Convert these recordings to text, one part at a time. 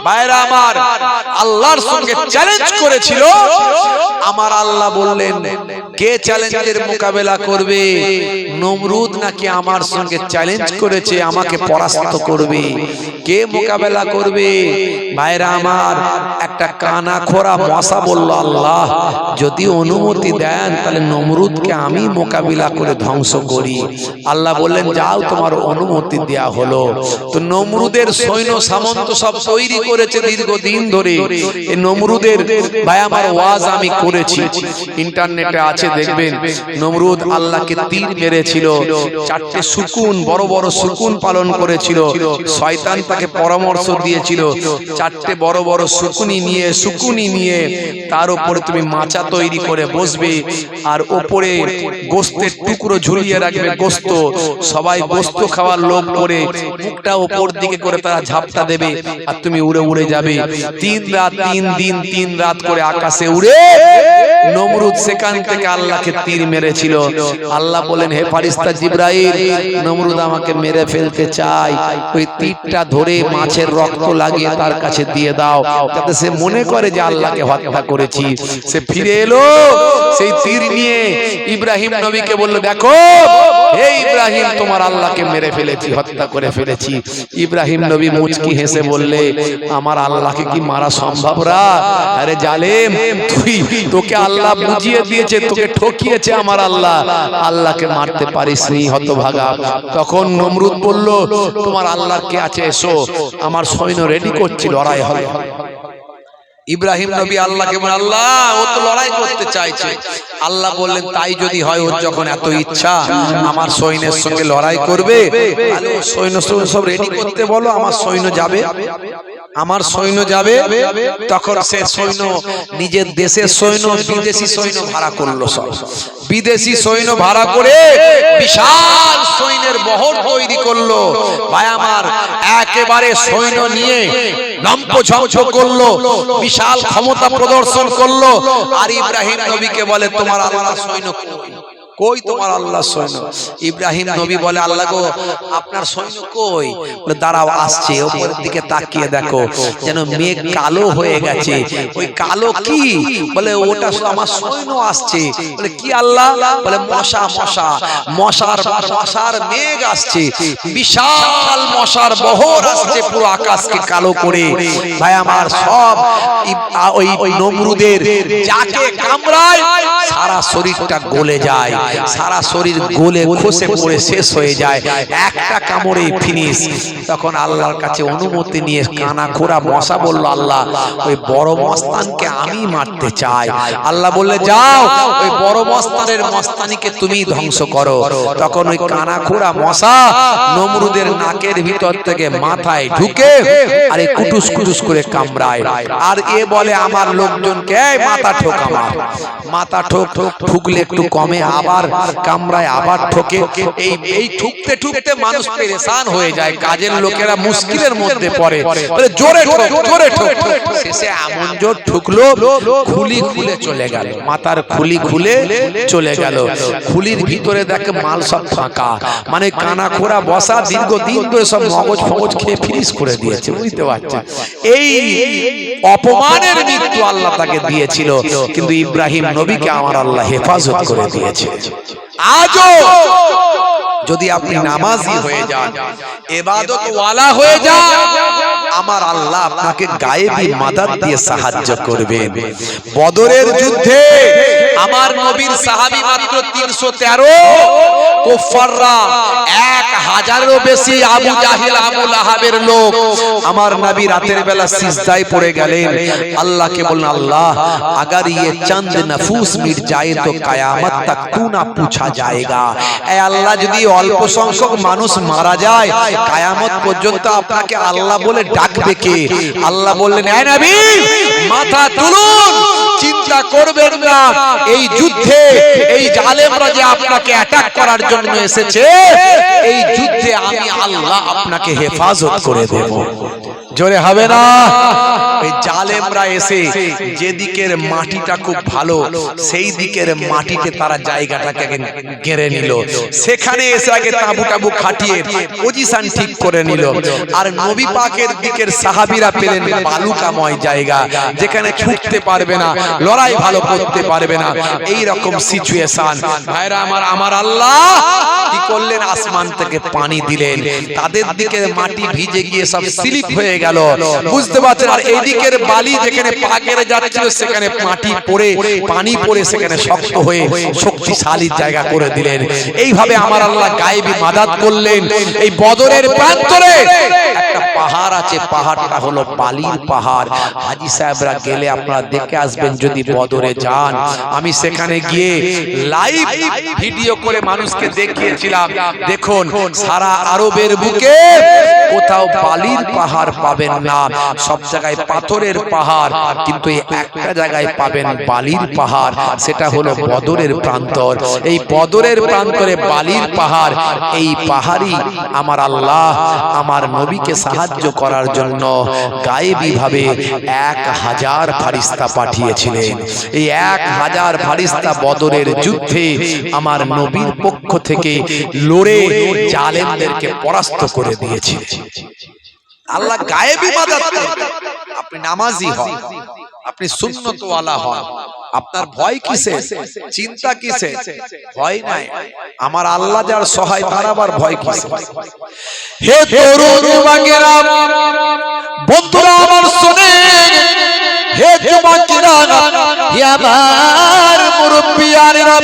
ভাইরা আমার, আল্লাহর সঙ্গে চ্যালেঞ্জ করেছিল। আমার আল্লাহ বললেন, কে চ্যালেঞ্জের মোকাবেলা করবে? নমরুদ নাকি আমার সঙ্গে চ্যালেঞ্জ করেছে আমাকে পরাস্ত করবে। কে মোকাবেলা করবে? ভাইরা আমার, একটা কানা খোরা মশা বলল, আল্লাহ যদি অনুমতি দেন তাহলে নমরুদকে আমি মোকাবিলা করে ধ্বংস করি। আল্লাহ বললেন, যাও, তোমার অনুমতি দেয়া হলো। তো নমরুদের সৈন্য সামন্ত সব তৈরি করেছে দীর্ঘদিন ধরে। এই নমরুদের ভাই আমার ওয়াজ আমি করেছি, ইন্টারনেটে আছে, দেখবেন। নমরুদ আল্লাহকে তীর মেরেছিল, 4টে শকুন, বড় বড় শকুন পালন করেছিল। শয়তান তাকে পরামর্শ দিয়েছিল, 4টে বড় বড় শকুনি নিয়ে তার উপরে তুমি মাচা তৈরি করে বসবে, আর উপরে গোস্তের টুকরো ঝুলিয়ে রাখবে, গোস্ত। সবাই গোস্ত খাওয়ার লোভ করে মুখটা উপর দিকে করে তারা ঝাপটা দেবে, আর তুমি উড়ে উড়ে যাবে। 3 রাত 3 দিন 3 রাত করে আকাশে উড়ে নমরুদ সেখান থেকে আল্লাহকে তীর মেরেছিল। আল্লাহ বলেন, হে ফারিস্তা জিবরাইল, নমরুদ আমাকে মেরে ফেলতে চায়, ওই তীরটা ধরে মাছের রক্ত লাগিয়ে তার কাছে দিয়ে দাও, যাতে সে মনে করে যে আল্লাহকে হত্যা করেছি। সে ফিরে এলো সেই তীর নিয়ে, ইব্রাহিম নবীকে বলল, দেখো হে ইব্রাহিম, তোমার আল্লাহকে মেরে ফেলেছি, হত্যা করে ফেলেছি। ইব্রাহিম নবী মুচকি হেসে বললে, আমার আল্লাহকে কি মারা সম্ভব রা? আরে জালেম, তোকে আল্লাহ বুঝিয়ে দিয়েছে, তোকে ঠকিয়েছে আমার আল্লাহ, আল্লাহকে মারতে পারিসনি, হতভাগা। তখন নমরুদ বলল, তোমার আল্লাহর কে আছে, এসো, আমার সৈন্য রেডি করছি, লড়াই হবে। ইব্রাহিম নবী আল্লাহকে বলেন, আল্লাহ ও তো লড়াই করতে চাইছে। আল্লাহ বললেন, তাই যদি হয়, ওর যখন এত ইচ্ছা আমার সৈন্যের সঙ্গে লড়াই করবে, তাহলে সৈন্য সব রেডি করতে বলো, আমার সৈন্য যাবে, আমার সৈন্য যাবে। তখন সে সৈন্য নিজের দেশের সৈন্য, বিদেশি সৈন্য ভাড়া করলো, সব বিদেশি সৈন্য ভাড়া করে বিশাল সৈন্যের বহর তৈরি করলো। ভাই আমার, একেবারে সৈন্য নিয়ে লম্পঝম্প করলো, বিশাল ক্ষমতা প্রদর্শন করলো। আর ইব্রাহিম নবীকে বলে, তোমার আল্লাহর সৈন্য কই? তোমার আল্লাহর সৈন্য। ইব্রাহিম নবী বলে, আল্লাহ গো, আপনার সৈন্য কই? বলে, দাঁড়াও, আসছে। উপরের দিকে তাকিয়ে দেখো, যেন মেঘ কালো হয়ে গেছে। ওই কালো কি? বলে, ওটা আমার সৈন্য আসছে। বলে, কি আল্লাহ? বলে, মশার মেঘ আসছে, বিশাল মশার বহর আসছে, পুরো আকাশকে কালো করে। ভাই আমার, সব ওই নমরুদের যাকে কামড়ায় সারা শরীরটা গলে যায়, সারা শরীর গলে খসে পড়ে শেষ হয়ে যায়, একটা কামড়ে ফিনিশ। তখন আল্লাহর কাছে অনুমতি নিয়ে কানা খোরা মশা বলল, আল্লাহ ওই বড় মস্তানকে আমি মারতে চাই। আল্লাহ বললে, যাও, ওই বড় মস্তানের মস্তানিকে তুমি ধ্বংস করো। তখন ওই কানা খোরা মশা নমরুদের নাকের ভিতর থেকে মাথায় ঢুকে আর এই কুটুস কুটুস করে কামড়ায়। আর এ বলে, আমার লোকজনকে মাথা ঠোক, আমার মাথা ঠোক, ঠুকলে একটু কমে, আবার কামড়ায়, আবার ঠোকে। এই ঠুকতে ঠুকতে মানুষ পেরেশান হয়ে যায়, কাজের লোকেরা মুশকিলের মধ্যে পড়ে, বলে জোরে ঠোক, জোরে ঠোক। শেষে এমন জোর ঠুকলো, খুলি খুলে চলে গেল, মাথার খুলি খুলে চলে গেল। খুলির ভিতরে দেখে মাল সব ফাঁকা, মানে কানা খোরা বসা দীর্ঘদিন ধরে সব মগজ ফগজ খেয়ে ফিনিশ করে দিয়েছে, বুঝতে পারছেন? এই অপমানের মৃত্যু আল্লাহ তাকে দিয়েছিল, কিন্তু ইব্রাহিম নবীকে আমার আল্লাহ হেফাজত করে দিয়েছে। আজও যদি আপনি নামাজি হয়ে যান, ইবাদত ওয়ালা হয়ে যান, আমার আল্লাহ আপনাকে গায়েবী মাদাদ দিয়ে সাহায্য করবেন। বদরের যুদ্ধে আমার নবীর সাহাবী মাত্র 313, কুফাররা 1000-এরও বেশি, আবু জাহিল, আবু লাহাবের লোক। আমার নবী রাতের বেলা সিজদায় পড়ে গেলেন, আল্লাহকে বললেন, আল্লাহ अगर ये चंद नफूस मिट जाए तो कयामत तक तू ना पूछा जाएगा। এ আল্লাহ, যদি অল্প সংখ্যক মানুষ মারা যায়, কিয়ামত পর্যন্ত আপনাকে আল্লাহ বলে ডাকবে কে? আল্লাহ বললেন, হে নবী, মাথা তুলুন, চিন্তা করবেন না, এই যুদ্ধে এই জালেমরা যে আপনাকে অ্যাটাক করার জন্য এসেছে, এই যুদ্ধে আমি আল্লাহ আপনাকে হেফাজত করে দেব। জোরে হবে না? ওই জালেমরা এসে যেদিকের মাটিটা খুব ভালো সেই দিকের মাটিতে তারা জায়গাটাকে ঘেরে নিল, সেখানে এসে আগে তাঁবু টাবু খাটিয়ে পজিশন ঠিক করে নিল। আর নবী পাকের দিকের সাহাবীরা পেলেন বালুকাময় জায়গা, যেখানে ছুটতে পারবে না, লড়াই ভালো করতে পারবে না, এই রকম সিচুয়েশন। ভাইরা আমার আল্লাহ কি করলেন? আসমান থেকে পানি দিলেন, তাদের দিকের মাটি ভিজে গিয়ে সব স্লিপ হয়ে গেল, বুঝতে পারছেন? আর এই দিকের বালি যেখানে পা গেড়ে যাচ্ছিল সেখানে মাটি পড়ে পানি পড়ে সেখানে শক্ত হয়ে শক্তিশালী জায়গা করে দিলেন। এইভাবে আমার আল্লাহ গায়েবী মাদাত করলেন। এই বদরের প্রান্তরে একটা পাহাড় আছে, পাহাড়টা হলো বালির পাহাড়। হাজী সাহেবরা গেলে আপনারা দেখে আসবেন যদি বদরে যান। আমি সেখানে গিয়ে লাইভ ভিডিও করে মানুষকে দেখিয়েছিলাম, দেখুন সারা আরবের বুকে কোথাও বালির পাহাড় পাবেন না, সব জায়গায় পাথরের পাহাড়, কিন্তু একটা জায়গায় পাবেন বালির পাহাড়, সেটা হলো বদরের প্রান্তর। এই বদরের প্রান্তরে বালির পাহাড়, এই পাহাড়ই আমার আল্লাহ আমার নবীকে সাহায্য করার জন্য গায়েবী ভাবে 1000 ফারিস্তা পাঠিয়েছিলেন। এই 1000 ফারিস্তা বদরের যুদ্ধে আমার নবীর পক্ষ থেকে লড়ে জালেমদেরকে পরাস্ত করে দিয়েছিলেন। আল্লাহ গায়েবী মাদাত করবেন। আপনি নামাজি হন, আপনি সুন্নত ওয়ালা হন, আপনার ভয় কিসে, চিন্তা কিসে? ভয় নাই, আমার আল্লাহ যার সহায় তার আবার ভয় কিসে? হে তরুণ যুবকেরা, বন্ধুরা আমার শুনেন, হে যুবকেরা, হে আমার মুরব্বিয়ানেরা,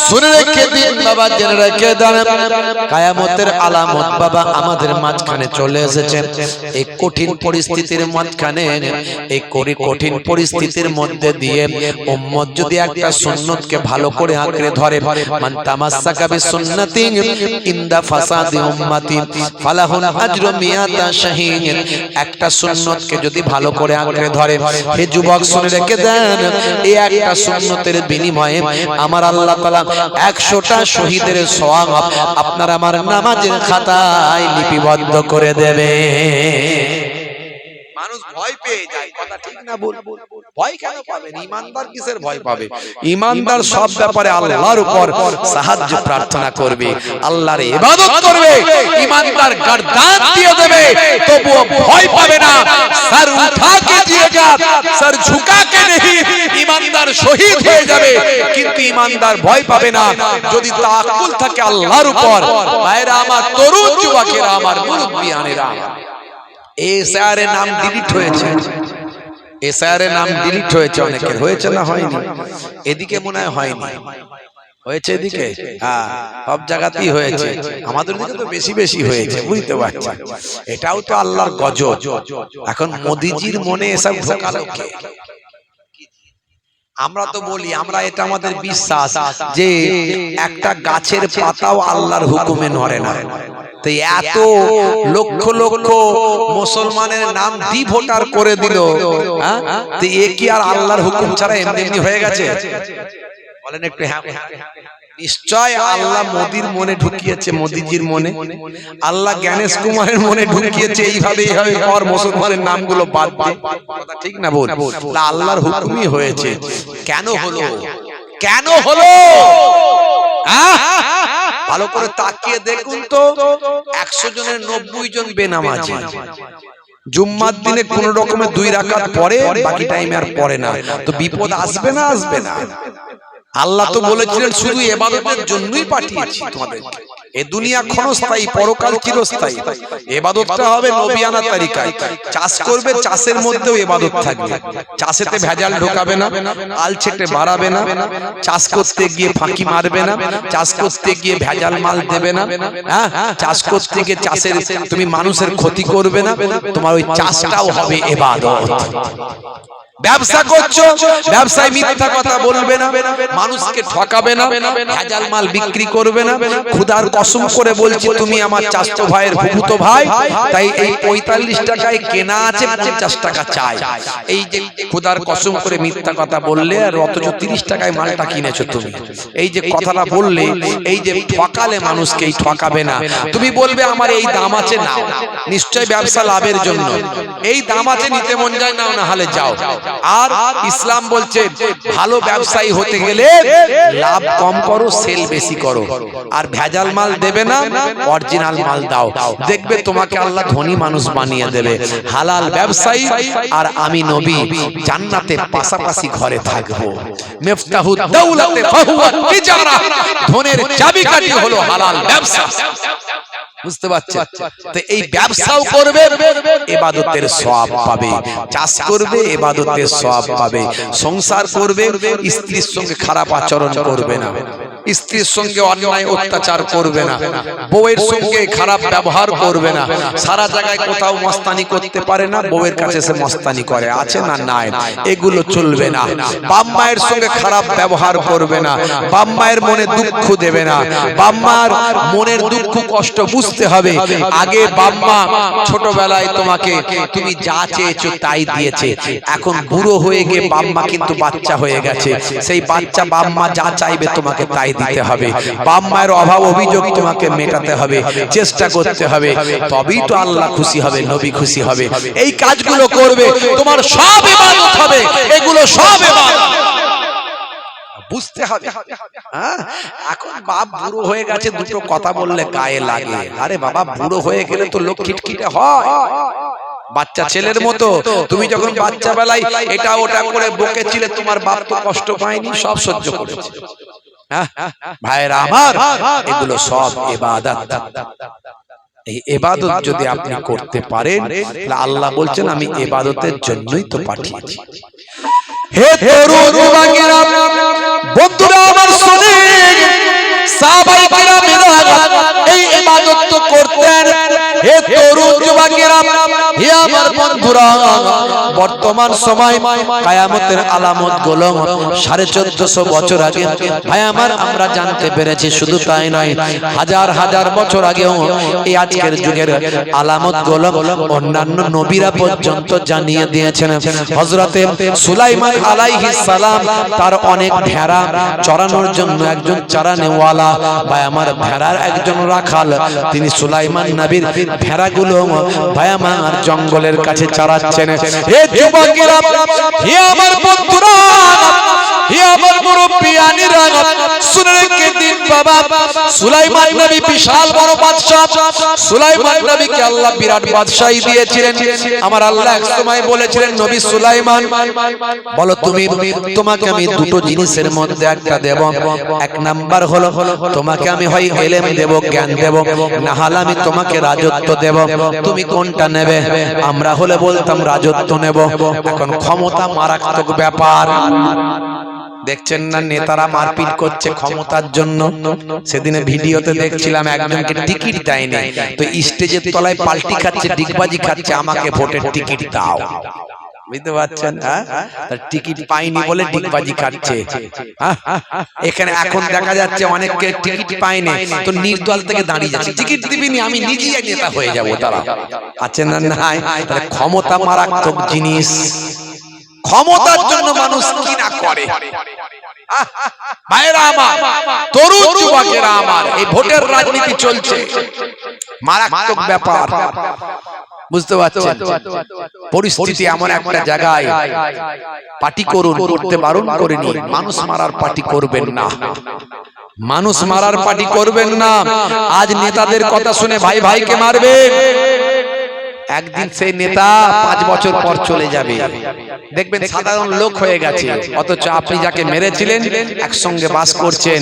শুনে রেখে দিন বাবা, জেনে রেখে দেন, কিয়ামতের আলামত বাবা আমাদের মাঝখানে চলে এসেছে। এই কঠিন পরিস্থিতির মাঝখানে, এই কঠিন পরিস্থিতির মধ্যে দিয়ে উম্মত যদি একটা সুন্নতকে ভালো করে আঁকড়ে ধরে, মান তামাসসাকা বিসুন্নতি ইনদা ফাসাদি উম্মতি ফালাহুল আজরু মিয়াতা শাহীদ। একটা সুন্নতকে যদি ভালো করে আঁকড়ে ধরে, হে যুবক শুনে রেখে দেন, এই একটা সুন্নতের বিনিময়ে আমার আল্লাহ তাআলা 100টা শহীদের সওয়াব আপনার আমার নামাজের খাতায় লিপিবদ্ধ করে দেবে। মানুষ ভয় পেয়ে যায়, কথা ঠিক না বল? ভয় কেন পাবেন? ঈমানদার কিসের ভয় পাবে? ঈমানদার সব ব্যাপারে আল্লাহর উপর সাহায্য প্রার্থনা করবে, আল্লাহর ইবাদত করবে, ঈমানদার গর্দান দিয়ে দেবে, তবুও ভয় পাবে না। সর উঠা কে জিয়েগা, সর ঝুকা কে नहीं। ঈমানদার শহীদ হয়ে যাবে, কিন্তু ঈমানদার ভয় পাবে না যদি তাওয়াক্কুল থাকে আল্লাহর উপর। ভাইরা আমার, তরুণ যুবকেরা আমার, মুরব্বিয়ানেরা, এসআরের নাম ডিলিট হয়েছে, এসআরের নাম ডিলিট হয়েছে, অনেকের হয়েছে না হয়নি? এদিকে মনে হয় হয়নি, হয়েছে এদিকে? হ্যাঁ, সব জায়গাতেই হয়েছে, আমাদের দিকে তো বেশি বেশি হয়েছে, বুঝতে পারছি। এটাও তো আল্লাহর গজব। এখন মোদিজির মনে এসব ঢোকালো কে? আমরা তো বলি, আমরা এটা আমাদের বিশ্বাস যে একটা গাছের পাতাও আল্লাহর হুকুমে নড়ে না। তো এত লক্ষ লক্ষ মুসলমানের নাম ভোটার করে দিল, তো এ কি আর আল্লাহর হুকুম ছাড়া এমনি এমনি হয়ে গেছে? বলেন একটু। হ্যাঁ, নিশ্চয় আল্লাহ মোদির মনে ঢুকিয়েছে, মোদিজির মনে আল্লাহ জ্ঞানেশ কুমারের মনে ঢুকিয়েছে, এইভাবে এইভাবে পর মুসলমানের নামগুলো বাদ দে। কথা ঠিক না বল? আল্লাহর হুকুমই হয়েছে। কেন হলো? কেন হলো? ভালো করে তাকিয়ে দেখুন তো, 100 জনের 90 জন বেনামাজি। জুম্মার দিনে কোন রকমের 2 রাকাত পড়ে, বাকি টাইমে আর পড়ে না। তো বিপদ আসবে না? আসবে না? আল্লাহ তো বলেছিলেন শুধু ইবাদতের জন্যই পাঠিয়েছি তোমাদেরকে। এই দুনিয়া ক্ষণস্থায়ী, পরকাল চিরস্থায়ী। ইবাদতটা হবে নবিয়ানা তরিকায়। চাষ করবে, চাষের মধ্যেও ইবাদত থাকবে। চাষেতে ভেজাল ঢোকাবে না, আলছেটে বাড়াবে না, চাষ করতে গিয়ে ফাঁকি মারবে না, চাষ করতে গিয়ে ভেজাল মাল দেবে না, হ্যাঁ, চাষ করতে গিয়ে চাষের তুমি মানুষের ক্ষতি করবে না, তোমার ওই চাষটাও হবে ইবাদত। ব্যবসা করছো, ব্যবসায় মিথ্যা কথা বলবে না, মানুষকে ঠকাবে না, ভেজাল মাল বিক্রি করবে না। খোদার কসম করে বলছি, তুমি আমার চাচতো ভাইয়ের ফুফুতো ভাই, তাই এই 45 টাকায় কেনা আছে, 50 টাকা চাই। এই যে খোদার কসম করে মিথ্যা কথা বললে, আর অথচ 30 টাকায় মালটা কিনেছো তুমি, এই যে কথাটা বললে, এই যে ঠকালে মানুষকে, এই ঠকাবে না। তুমি বলবে আমার এই দাম আছে, নাও, নিশ্চয় ব্যবসা লাভের জন্য, এই দাম আছে, নিতে মন যায় নাও, না হলে যাও। আর ইসলাম বলছে ভালো ব্যবসায়ী হতে গেলে লাভ কম করো, সেল বেশি করো, আর ভেজাল মাল দেবে না, অরিজিনাল মাল দাও, দেখবে তোমাকে আল্লাহ ধনী মানুষ বানিয়ে দেবে। হালাল ব্যবসায়ী আর আমি নবী জান্নাতের পাশাপাশি ঘরে থাকবো। মিফতাহুদ দাওলাতে ফাহুয়া তিজারা, ধনের চাবিকাঠি হলো হালাল ব্যবসা। বুঝতে পারছেন? তো এই ব্যবসাও করবে, ইবাদতের সওয়াব পাবে, চাষ করবে, ইবাদতের সওয়াব পাবে, সংসার করবে, স্ত্রীর সঙ্গে খারাপ আচরণ করবে না, স্ত্রীর সঙ্গে অন্যায় অত্যাচার করবে না, বউয়ের সঙ্গে খারাপ ব্যবহার করবে না। সারা জায়গায় কোথাও মস্তানি করতে পারে না, বউয়ের কাছে সে মস্তানি করে, আছে না নাই, এগুলো চলবে না। বাপ মায়ের সঙ্গে খারাপ ব্যবহার করবে না, বাপ মায়ের মনে দুঃখ দেবে না, বাপ মার মনের দুঃখ কষ্ট বুঝতে হবে। আগে বাপ মা ছোটবেলায় তোমাকে তুমি যা চেয়েছো তাই দিয়েছে, এখন বুড়ো হয়ে গিয়ে বাপ মা কিন্তু বাচ্চা হয়ে গেছে, সেই বাচ্চা বাপ মা যা চাইবে তোমাকে তাই দিতে হবে। বাপ মায়ের অভাব অভিযোগ তোমাকে মেটাতে হবে, চেষ্টা করতে হবে, তবেই তো আল্লাহ খুশি হবে, নবী খুশি হবে। এই কাজগুলো করবে, তোমার সব ইবাদত হবে, এগুলো সব ইবাদত বুঝতে হবে। এখন বাপ বুড়ো হয়ে গেছে, দুটো কথা বললে গায়ে লাগে। আরে বাবা, বুড়ো হয়ে গেলে তো লোক খিটখিটে হয়, বাচ্চা ছেলের মতো। তুমি যখন বাচ্চা বেলায় এটা ওটা করে বকেছিলে, তোমার বাপ তো কষ্ট পায়নি, সব সহ্য করেছে। ভাইরা আমার, এগুলো সব ইবাদত। এই ইবাদত যদি আপনি করতে পারেন, তাহলে আল্লাহ বলছেন আমি ইবাদতের জন্যই তো পাঠিয়েছি। হে তরুণ যুবকেরা, বন্ধুরা আমার শুনেন, সাহাবায়ে কেরামেরা এই ইবাদত তো করতেন। হে তরুণ যুবকেরা, হে আমার বন্ধুরা, বর্তমান সময় কিয়ামতের আলামত গুলো 1450 বছর আগে ভাই আমার আমরা জানতে পেরেছি। শুধু তাই নয়, হাজার হাজার বছর আগেও এই আজকের যুগের আলামত গুলো অন্যান্য নবীরা পর্যন্ত জানিয়ে দিয়েছেন। হযরতে সুলাইমান আলাইহিস সালাম তার অনেক ভেড়া চরানোর জন্য একজন চারানেওয়ালা ভাই আমার, ভেড়ার একজন রাখাল, তিনি সুলাইমান নবীর ভেড়াগুলো ভাই আমার জঙ্গলের কাছে চড়াচ্ছেন। হে যুবকেরা, হে আমার বন্ধুরা, হে আমার মুরব্বিয়ানিরা, শুনে রেখে দিন বাবা, সুলাইমান নবী বিশাল বড় বাদশা। সুলাইমান নবীকে আল্লাহ বিরাট বাদশাহী দিয়েছিলেন। আমার আল্লাহ এক সময় বলেছিলেন, নবী সুলাইমান বলো তুমি, তোমাকে আমি দুটো জিনিসের মধ্যে একটা দেব। এক নাম্বার হলো তোমাকে আমি হয় ইলম দেব, জ্ঞান দেব, না হলে আমি তোমাকে রাজত্ব দেব। তুমি কোনটা নেবে? আমরা হলে বলতাম রাজত্ব নেব। এখন ক্ষমতা মারাত্মক ব্যাপার, দেখছেন না নেতারা মারপিট করছে ক্ষমতার জন্য। সেদিনে ভিডিওতে দেখছিলাম একজনকে টিকিট দেয়নি, তো স্টেজের তলায় পাল্টি খাচ্ছে, ডিগবাজি খাচ্ছে, আমাকে ভোটের টিকিট দাও। বুঝতে পারছেন? তার টিকিট পাইনি বলে ডিগবাজি খাচ্ছে। এখানে এখন দেখা যাচ্ছে অনেককে টিকিট পায়নি, তো নির্দল থেকে দাঁড়িয়ে যাচ্ছে, টিকিট দিবিনি, আমি নিজেই নেতা হয়ে যাব। তারা আছেন না নাই? তাহলে ক্ষমতা মারাত্মক জিনিস, ক্ষমতার জন্য মানুষ কি না করে। ভাইরা আমার, তরুণ যুবকেরা আমার, এই ভোটের রাজনীতি চলছে, মারাত্মক ব্যাপার। বুঝতে পারছেন? পরিস্থিতি এমন একটা জায়গায়, পার্টি করুন, করতে বারণ করেনি, মানুষ মারার পার্টি করবেন না, মানুষ মারার পার্টি করবেন না। আজ নেতাদের কথা শুনে ভাই ভাইকে মারবেন, একদিন সেই নেতা 5 বছর পর চলে যাবে, দেখবেন সাধারণ লোক হয়ে গেছে, অথচ আপনি যাকে মেরেছিলেন, একসঙ্গে বাস করছেন,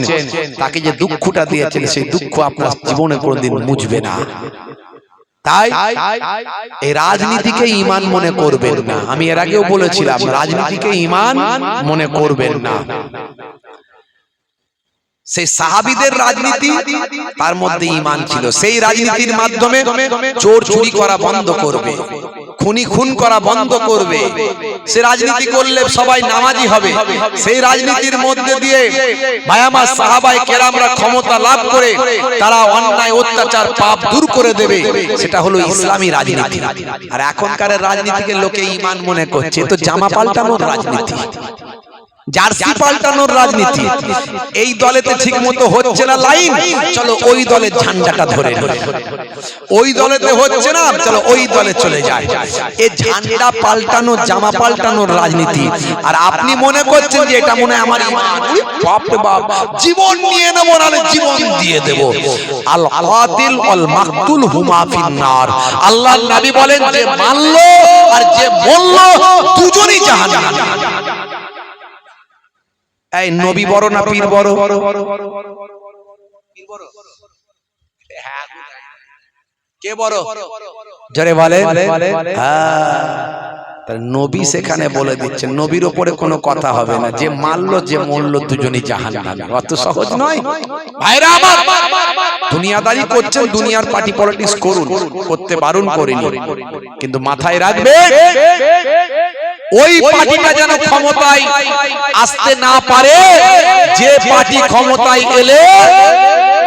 তাকে যে দুঃখটা দিয়েছেন, সেই দুঃখ আপনার জীবনে কোনোদিন মুছবে না। তাই এই রাজনীতিকে ঈমান মনে করবেন না। আমি এর আগেও বলেছিলাম, রাজনীতিকে ঈমান মনে করবেন না। সেই সাহাবীদের রাজনীতি, তার মধ্যে ঈমান ছিল। সেই রাজনীতির মাধ্যমে চোর চুরি করা বন্ধ করবে, খুনি খুন করা বন্ধ করবে, সে রাজনীতি করলে সবাই নামাজি হবে, সেই রাজনীতির মধ্যে দিয়ে ভাই আমার সাহাবায়ে কেরামরা ক্ষমতা লাভ করে তারা অন্যায় অত্যাচার পাপ দূর করে দেবে, সেটা হলো ইসলামী রাজনীতি। আর এখনকার রাজনীতিকে লোকে ঈমান মনে করছে, তো জামা পাল্টানোর রাজনীতি, জার্সি পাল্টানোর রাজনীতি। এই দলেতে ঠিক মতো হচ্ছে না লাইন, চলো ওই দলের ঝান্ডাটা ধরে নিই, ওই দলেতে হচ্ছে না, চলো ওই দলে চলে যায়। এই ঝান্ডা পাল্টানো, জামা পাল্টানোর রাজনীতি। আর আপনি মনে করছেন যে এটা মনে হয় আমার ঈমান, বাপ রে বাপ, জীবন নিয়ে নেব নালে জীবন দিয়ে দেব। আল কাতিল ওয়াল মাকতুল হুমা ফিন্নার। আল্লাহর নবী বলেন যে মারলো আর যে বললো দুজনেই জাহান্নামে। এই নবী বড় না পীর বড়? কে বড় জোরে বলে? নবী সেখানে বলে দিচ্ছেন, নবীর উপরে কোনো কথা হবে না, যে মারলো যে মরলো দুজনই জাহান্নামে। অত সহজ নয় ভাইরা আমার। দুনিয়াদারি করছেন, দুনিয়ার পার্টি পলিটিক্স করুন, করতে বারণ করিনি, কিন্তু মাথায় রাখবে ওই পার্টিটা যেন ক্ষমতায় আসতে না পারে, যে পার্টি ক্ষমতায় এলে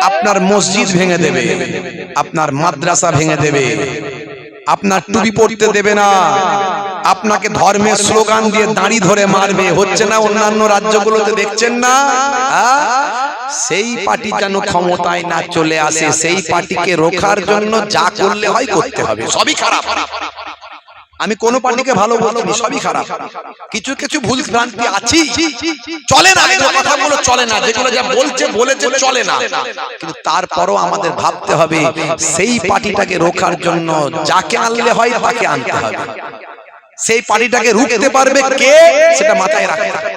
আপনার মসজিদ ভেঙে দেবে, আপনার মাদ্রাসা ভেঙে দেবে, আপনার টুপি পরতে দেবে না, আপনাকে ধর্মের স্লোগান দিয়ে দাঁড়ি ধরে মারবে। হচ্ছে না অন্যান্য রাজ্যগুলোতে, দেখছেন না? সেই পার্টি যেন ক্ষমতায় না চলে আসে, সেই পার্টিকে রোখার জন্য যা করলে হয় করতে হবে। সবই খারাপ, আমি কোন পার্টিকে ভালো বলিনি, সবই খারাপ। কিছু কিছু ভুল ভ্রান্তি আছে, চলে না, এই কথাগুলো চলে না, যেগুলো যা বলছে বলেছে চলে না। কিন্তু তারপরও আমাদের ভাবতে হবে সেই পার্টিটাকে রোখার জন্য যাকে আনলে হয় তাকে আনতে হবে। সেই পার্টিটাকে রুখতে পারবে কে, সেটা মাথায় রাখতে হবে।